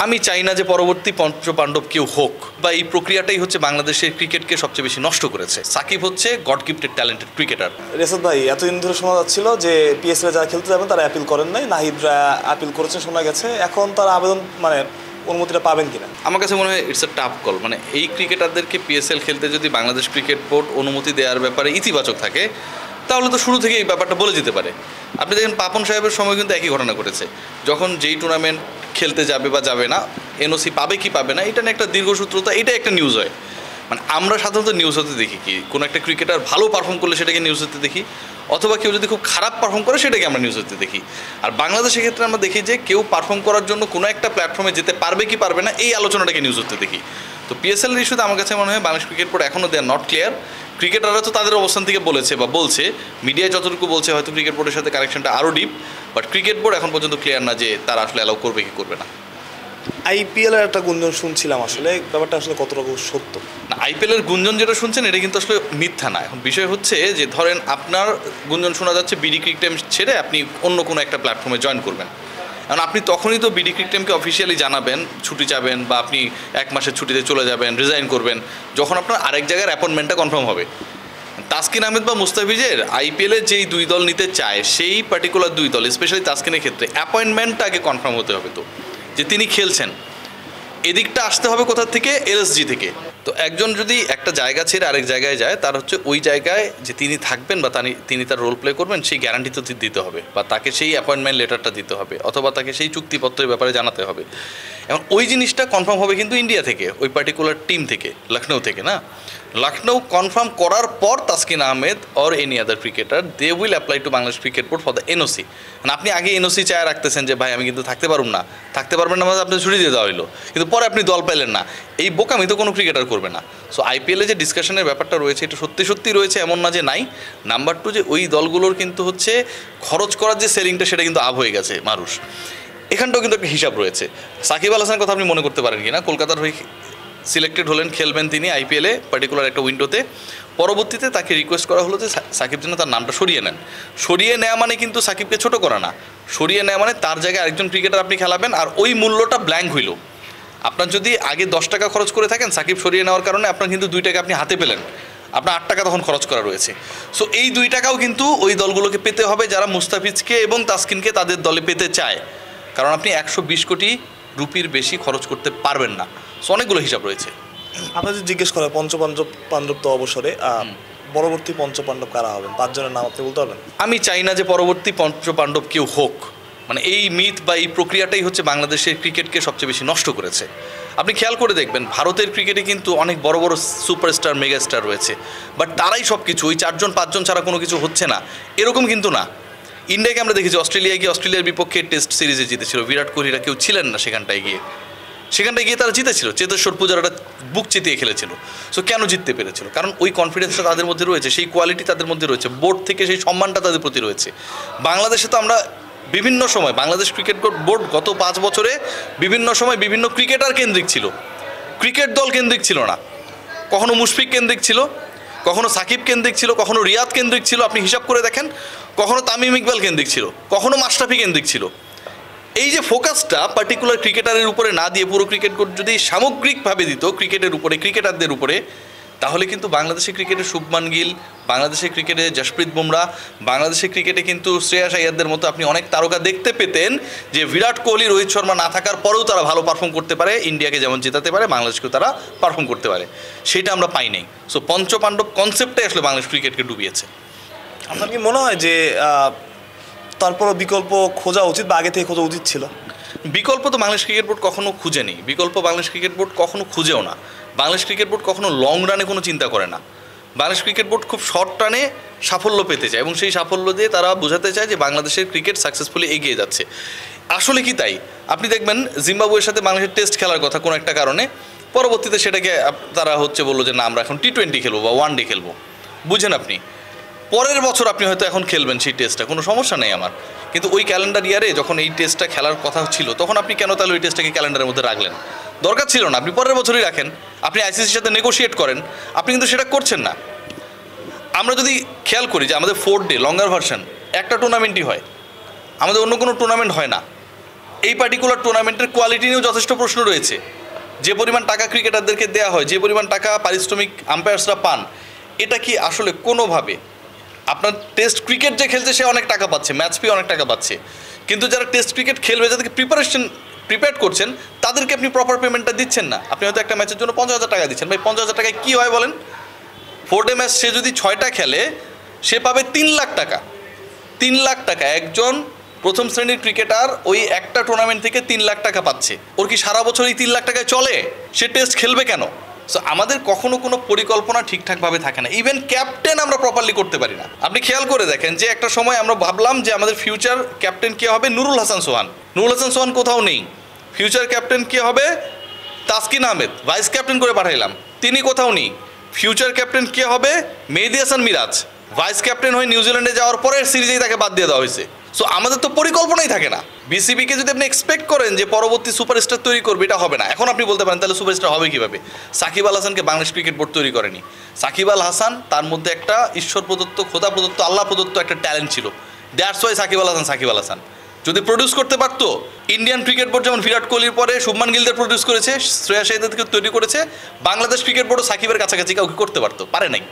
আমি চাই না যে পরবর্তী পঞ্চপাণ্ডব কেউ হোক, বা এই প্রক্রিয়াটাই হচ্ছে বাংলাদেশের ক্রিকেটকে সবচেয়ে বেশি নষ্ট করেছে। সাকিব হচ্ছে গড গিফটেড ট্যালেন্টেড ক্রিকেটার। রেসাত ভাই, এতদিন ধরে শোনা যাচ্ছিল যে পিএসএল যারা খেলতে যাবেন তারা অ্যাপিল করেন নাই, নাহিদরা অ্যাপিল করেছেন শোনা গেছে। এখন তারা আবেদন অনুমতিটা পাবেন কিনা? আমার কাছে মনে হয় ইটস এ টাফ কল। এই ক্রিকেটারদেরকে পিএসএল খেলতে যদি বাংলাদেশ ক্রিকেট বোর্ড অনুমতি দেওয়ার ব্যাপারে ইতিবাচক থাকে, তাহলে তো শুরু থেকে এই ব্যাপারটা বলে যেতে পারে। আপনি দেখেন পাপন সাহেবের সময় কিন্তু একই ঘটনা ঘটেছে। যখন যেই টুর্নামেন্ট খেলতে যাবে বা যাবে না, এনওসি পাবে কি পাবে না, এটা নিয়ে একটা দীর্ঘসূত্রতা, এটা একটা নিউজ হয়। আমরা সাধারণত নিউজ হতে দেখি কি, কোনো একটা ক্রিকেটার ভালো পারফর্ম করলে সেটাকে নিউজ হতে দেখি, অথবা কেউ যদি খুব খারাপ পারফর্ম করে সেটাকে আমরা নিউজ হতে দেখি। আর বাংলাদেশের ক্ষেত্রে আমরা দেখি যে কেউ পারফর্ম করার জন্য কোনো একটা প্ল্যাটফর্মে যেতে পারবে কি পারবে না, এই আলোচনাটাকে নিউজ হতে দেখি। তো পিএসএল ইস্যুতে আমার কাছে মনে হয় বাংলাদেশ ক্রিকেট বোর্ড এখনও দে আর নট ক্লিয়ার। ক্রিকেটাররা তো তাদের অবস্থান থেকে বলেছে বা বলছে, মিডিয়ায় যতটুকু বলছে হয়তো ক্রিকেট বোর্ডের সাথে কানেকশনটা আরও ডিপ, বাট ক্রিকেট বোর্ড এখন পর্যন্ত ক্লিয়ার না যে তারা আসলে অ্যালাউ করবে কি করবে না। আইপিএলের একটা গুঞ্জন শুনছিলাম, আসলে ব্যাপারটা আসলে কতটুকু সত্য? না, আইপিএলের গুঞ্জন যেটা শুনছেন এটা কিন্তু আসলে মিথ্যা না। এখন বিষয় হচ্ছে যে ধরেন আপনার গুঞ্জন শোনা যাচ্ছে বিডি ক্রিকটাইম ছেড়ে আপনি অন্য কোনো একটা প্ল্যাটফর্মে জয়েন করবেন। কারণ আপনি তখনই তো বিডি ক্রিকটাইমকে অফিসিয়ালি জানাবেন, ছুটি চাবেন, বা আপনি 1 মাসের ছুটিতে চলে যাবেন, রিজাইন করবেন, যখন আপনার আরেক জায়গার অ্যাপয়েন্টমেন্টটা কনফার্ম হবে। তাসকিন আহমেদ বা মুস্তাফিজের আইপিএলের যেই 2 দল নিতে চায়, সেই পার্টিকুলার 2 দল, স্পেশালি তাসকিনের ক্ষেত্রে অ্যাপয়েন্টমেন্টটা আগে কনফার্ম হতে হবে, তো যে তিনি খেলছেন। এদিকটা আসতে হবে কোথা থেকে? এলএসজি থেকে। তো একজন যদি একটা জায়গা ছেড়ে আরেক জায়গায় যায়, তার হচ্ছে ওই জায়গায় যে তিনি থাকবেন বা তিনি তার রোল প্লে করবেন, সেই গ্যারান্টি তো দিতে হবে, বা তাকে সেই অ্যাপয়েন্টমেন্ট লেটারটা দিতে হবে, অথবা তাকে সেই চুক্তিপত্রের ব্যাপারে জানাতে হবে। এবং ওই জিনিসটা কনফার্ম হবে কিন্তু ইন্ডিয়া থেকে, ওই পার্টিকুলার টিম থেকে, লখনৌ থেকে না। লখনৌ কনফার্ম করার পর Taskin Ahmed or any other cricketer they will apply to Bangladesh cricket board for the NOC. মানে আপনি আগে এনওসি চায় রাখতেছেন যে ভাই আমি কিন্তু থাকতে পারবেন না মানে আপনি ছুটি দিয়ে দেওয়া হইলো, কিন্তু পরে আপনি দল পেলেন না। এই বোকামি তো কোনো ক্রিকেটার করবে না। সো আইপিএলে যে ডিসকাশনের ব্যাপারটা রয়েছে, এটা সত্যি রয়েছে, এমন না যে নাই। নাম্বার 2, যে ওই দলগুলোর কিন্তু হচ্ছে খরচ করার যে সেলিংটা, সেটা কিন্তু আপ হয়ে গেছে মানুষ। এখানটাও কিন্তু একটা হিসাব রয়েছে। সাকিব আল হাসানের কথা আপনি মনে করতে পারেন কি না, কলকাতার হয়ে সিলেক্টেড হলেন, খেলবেন তিনি আইপিএলে পার্টিকুলার একটা উইন্ডোতে। পরবর্তীতে তাকে রিকোয়েস্ট করা হলো যে সাকিব যেন তার নামটা সরিয়ে নেন। সরিয়ে নেওয়া মানে কিন্তু সাকিবকে ছোটো করা না, সরিয়ে নেওয়া মানে তার জায়গায় আরেকজন ক্রিকেটার আপনি খেলাবেন, আর ওই মূল্যটা ব্ল্যাঙ্ক হইল। আপনার যদি আগে 10 টাকা খরচ করে থাকেন, সাকিব সরিয়ে নেওয়ার কারণে আপনার কিন্তু 2 টাকা আপনি হাতে পেলেন, আপনার 8 টাকা তখন খরচ করা রয়েছে। সো এই 2 টাকাও কিন্তু ওই দলগুলোকে পেতে হবে যারা মুস্তাফিজকে এবং তাসকিনকে তাদের দলে পেতে চায়, কারণ আপনি 120 কোটি রুপির বেশি খরচ করতে পারবেন না। সো অনেকগুলো হিসাব রয়েছে। আপনার যদি জিজ্ঞেস করা পঞ্চপাণ্ডব তো অবসরে, পরবর্তী পঞ্চপাণ্ডব কারা হবেন? 5 জনের নাম আপনি বলতে পারবেন? আমি চাই না যে পরবর্তী পঞ্চপাণ্ডব কেউ হোক। এই মিথ বা এই প্রক্রিয়াটাই হচ্ছে বাংলাদেশের ক্রিকেটকে সবচেয়ে বেশি নষ্ট করেছে। আপনি খেয়াল করে দেখবেন ভারতের ক্রিকেটে কিন্তু অনেক বড় বড় সুপারস্টার, মেগাস্টার রয়েছে, বাট তারাই সব কিছু, ওই 4 জন 5 জন ছাড়া কোনো কিছু হচ্ছে না, এরকম কিন্তু না। ইন্ডিয়াকে আমরা দেখেছি অস্ট্রেলিয়ায় গিয়ে অস্ট্রেলিয়ার বিপক্ষে টেস্ট সিরিজে জিতেছিল, বিরাট কোহলিরা কেউ ছিলেন না সেখানটায় গিয়ে তারা জিতেছিল, চেতেশ্বর পূজারাটা বুক চিতিয়ে খেলেছিল। সো কেন জিততে পেরেছিল? কারণ ওই কনফিডেন্সটা তাদের মধ্যে রয়েছে, সেই কোয়ালিটি তাদের মধ্যে রয়েছে, বোর্ড থেকে সেই সম্মানটা তাদের প্রতি রয়েছে। বাংলাদেশে তো আমরা বিভিন্ন সময়, বাংলাদেশ ক্রিকেট বোর্ড গত 5 বছরে বিভিন্ন সময় বিভিন্ন ক্রিকেটার কেন্দ্রিক ছিল, ক্রিকেট দল কেন্দ্রিক ছিল না। কখনো মুশফিক কেন্দ্রিক ছিল, কখনো সাকিব কেন্দ্রিক ছিল, কখনো রিয়াদ কেন্দ্রিক ছিল, আপনি হিসাব করে দেখেন, কখনো তামিম ইকবাল কেন্দ্রিক ছিল, কখনো মাশরাফি কেন্দ্রিক ছিল। এই যে ফোকাসটা পার্টিকুলার ক্রিকেটারের উপরে না দিয়ে পুরো ক্রিকেট বোর্ড যদি সামগ্রিকভাবে দিত ক্রিকেটের উপরে, ক্রিকেটারদের উপরে, তাহলে কিন্তু বাংলাদেশের ক্রিকেটে শুভমান গিল, বাংলাদেশের ক্রিকেটে জশপ্রীত বুমরা, বাংলাদেশের ক্রিকেটে কিন্তু শ্রেয়াস আইয়ারদের মতো আপনি অনেক তারকা দেখতে পেতেন, যে বিরাট কোহলি, রোহিত শর্মা না থাকার পরেও তারা ভালো পারফর্ম করতে পারে, ইন্ডিয়াকে যেমন জেতাতে পারে, বাংলাদেশকেও তারা পারফর্ম করতে পারে। সেটা আমরা পাই নাই। সো পঞ্চপাণ্ডব কনসেপ্টটাই আসলে বাংলাদেশ ক্রিকেটকে ডুবিয়েছে। আপনার কি মনে হয় যে তারপরও বিকল্প খোঁজা উচিত, বা আগে থেকে খোঁজা উচিত ছিল? বিকল্প তো বাংলাদেশ ক্রিকেট বোর্ড কখনো খুঁজেনি, বিকল্প বাংলাদেশ ক্রিকেট বোর্ড কখনো খুঁজেও না। বাংলাদেশ ক্রিকেট বোর্ড কখনো লং রানে কোনো চিন্তা করে না। বাংলাদেশ ক্রিকেট বোর্ড খুব শর্ট রানে সাফল্য পেতে চায়, এবং সেই সাফল্য দিয়ে তারা বোঝাতে চায় যে বাংলাদেশের ক্রিকেট সাকসেসফুলি এগিয়ে যাচ্ছে। আসলে কি তাই? আপনি দেখবেন জিম্বাবুয়ের সাথে বাংলাদেশের টেস্ট খেলার কথা কোনো একটা কারণে, পরবর্তীতে সেটাকে তারা বললো যে না আমরা এখন T20 খেলবো বা 1 ডে খেলবো। বুঝেন আপনি, পরের বছর আপনি হয়তো এখন খেলবেন সেই টেস্টটা, কোনো সমস্যা নেই আমার, কিন্তু ওই ক্যালেন্ডার ইয়ারে যখন এই টেস্টটা খেলার কথা ছিল, তখন আপনি কেন তাহলে ওই টেস্টটাকে ক্যালেন্ডারের মধ্যে রাখলেন? দরকার ছিল না, আপনি পরের বছরই রাখেন, আপনি আইসিসির সাথে নেগোশিয়েট করেন, আপনি কিন্তু সেটা করছেন না। আমরা যদি খেয়াল করি যে আমাদের 4 ডে লঙ্গার ভার্সন একটা টুর্নামেন্টই হয়, আমাদের অন্য কোনো টুর্নামেন্ট হয় না। এই পার্টিকুলার টুর্নামেন্টের কোয়ালিটি নিয়েও যথেষ্ট প্রশ্ন রয়েছে। যে পরিমাণ টাকা ক্রিকেটারদেরকে দেওয়া হয়, যে পরিমাণ টাকা পারিশ্রমিক আম্পায়ার্সরা পান, এটা কি আসলে কোনোভাবে আপনার টেস্ট ক্রিকেট যে খেলছে সে অনেক টাকা পাচ্ছে, ম্যাচ ফি অনেক টাকা পাচ্ছে, কিন্তু যারা টেস্ট ক্রিকেট খেলবে, যাদেরকে প্রিপেয়ার করছেন, তাদেরকে আপনি প্রপার পেমেন্টটা দিচ্ছেন না। আপনি হয়তো একটা ম্যাচের জন্য 50,000 টাকা দিচ্ছেন। ভাই 50,000 টাকায় কী হয় বলেন? 4 ডে ম্যাচ সে যদি 6টা খেলে সে পাবে 3 লাখ টাকা। 3 লাখ টাকা একজন প্রথম শ্রেণীর ক্রিকেটার ওই একটা টুর্নামেন্ট থেকে 3 লাখ টাকা পাচ্ছে। ওর কি সারা বছর এই 3 লাখ টাকায় চলে? সে টেস্ট খেলবে কেন? সো আমাদের কখনো কোনো পরিকল্পনা ঠিকঠাকভাবে থাকে না। ইভেন ক্যাপ্টেন আমরা প্রপারলি করতে পারি না। আপনি খেয়াল করে দেখেন যে একটা সময় আমরা ভাবলাম যে আমাদের ফিউচার ক্যাপ্টেন কে হবে? নুরুল হাসান সোহান। নুরুল হাসান সোহান কোথাও নেই। ফিউচার ক্যাপ্টেন কে হবে? তাসকিন আহমেদ। ভাইস ক্যাপ্টেন করে পাঠাইলাম, তিনি কোথাও নেই। ফিউচার ক্যাপ্টেন কে হবে? মেহেদী হাসান মিরাজ। ভাইস ক্যাপ্টেন হয়ে নিউজিল্যান্ডে যাওয়ার পরের সিরিজেই তাকে বাদ দিয়ে দেওয়া হয়েছে। সো আমাদের তো পরিকল্পনাই থাকে না। বিসিবিকে যদি আপনি এক্সপেক্ট করেন যে পরবর্তী সুপারস্টার তৈরি করবে, এটা হবে না। এখন আপনি বলতে পারেন তাহলে সুপারস্টার হবে কীভাবে? সাকিব আল হাসানকে বাংলাদেশ ক্রিকেট বোর্ড তৈরি করেনি। সাকিব আল হাসান তার মধ্যে একটা ঈশ্বর প্রদত্ত, খোদা প্রদত্ত, আল্লাহ প্রদত্ত একটা ট্যালেন্ট ছিল। দ্যাটস ওয়াই সাকিব আল হাসান যদি প্রডিউস করতে পারতো, ইন্ডিয়ান ক্রিকেট বোর্ড যেমন বিরাট কোহলির পরে শুভমান গিলদের প্রডিউস করেছে, শ্রেয়াস আইয়ারদেরকে তৈরি করেছে, বাংলাদেশ ক্রিকেট বোর্ডও সাকিবের কাছাকাছি কাউকে করতে পারতো, পারে নাই।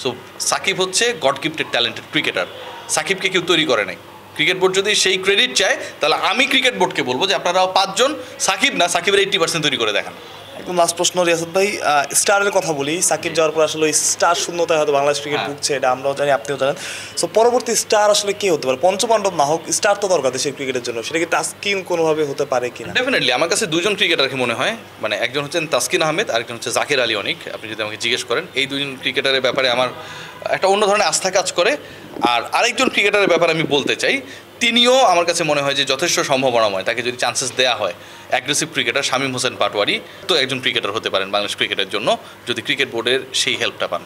সো সাকিব হচ্ছে গড গিফটেড ট্যালেন্টেড ক্রিকেটার। সাকিবকে কেউ তৈরি করে নাই। ক্রিকেট বোর্ড যদি সেই ক্রেডিট চায়, তাহলে আমি ক্রিকেট বোর্ডকে বলবো যে আপনারাও 5 জন সাকিব না, সাকিবের 80% তৈরি করে দেখান। একদম লাস্ট প্রশ্ন রিয়াসাত ভাই, স্টারের কথা বলি। সাকিব যাওয়ার পর আসলে ওই স্টার শূন্যতায় হয়তো বাংলাদেশ ক্রিকেট ভুগছে, এটা আমরাও জানি, আপনিও জানেন। সো পরবর্তী স্টার আসলে কে হতে পারে? পঞ্চপাণ্ডব না হোক, স্টার তো দরকার দেশের ক্রিকেটের জন্য। সেটা কি তাসকিন কোনোভাবে হতে পারে কিনা? ডেফিনেটলি আমার কাছে 2 জন ক্রিকেটারকে মনে হয়, মানে একজন হচ্ছেন তাসকিন আহমেদ, আরেকজন হচ্ছে জাকির আলী অনিক। আপনি যদি আমাকে জিজ্ঞেস করেন, এই 2 জন ক্রিকেটারের ব্যাপারে আমার একটা অন্য ধরনের আস্থা কাজ করে। আর আরেকজন ক্রিকেটারের ব্যাপারে আমি বলতে চাই, তিনিও আমার কাছে মনে হয় যে যথেষ্ট সম্ভাবনাময়। তাকে যদি চান্সেস দেওয়া হয়, অ্যাগ্রেসিভ ক্রিকেটার শামীম হোসেন পাটোয়ারি তো একজন ক্রিকেটার হতে পারেন বাংলাদেশ ক্রিকেটের জন্য, যদি ক্রিকেট বোর্ডের সেই হেল্পটা পান।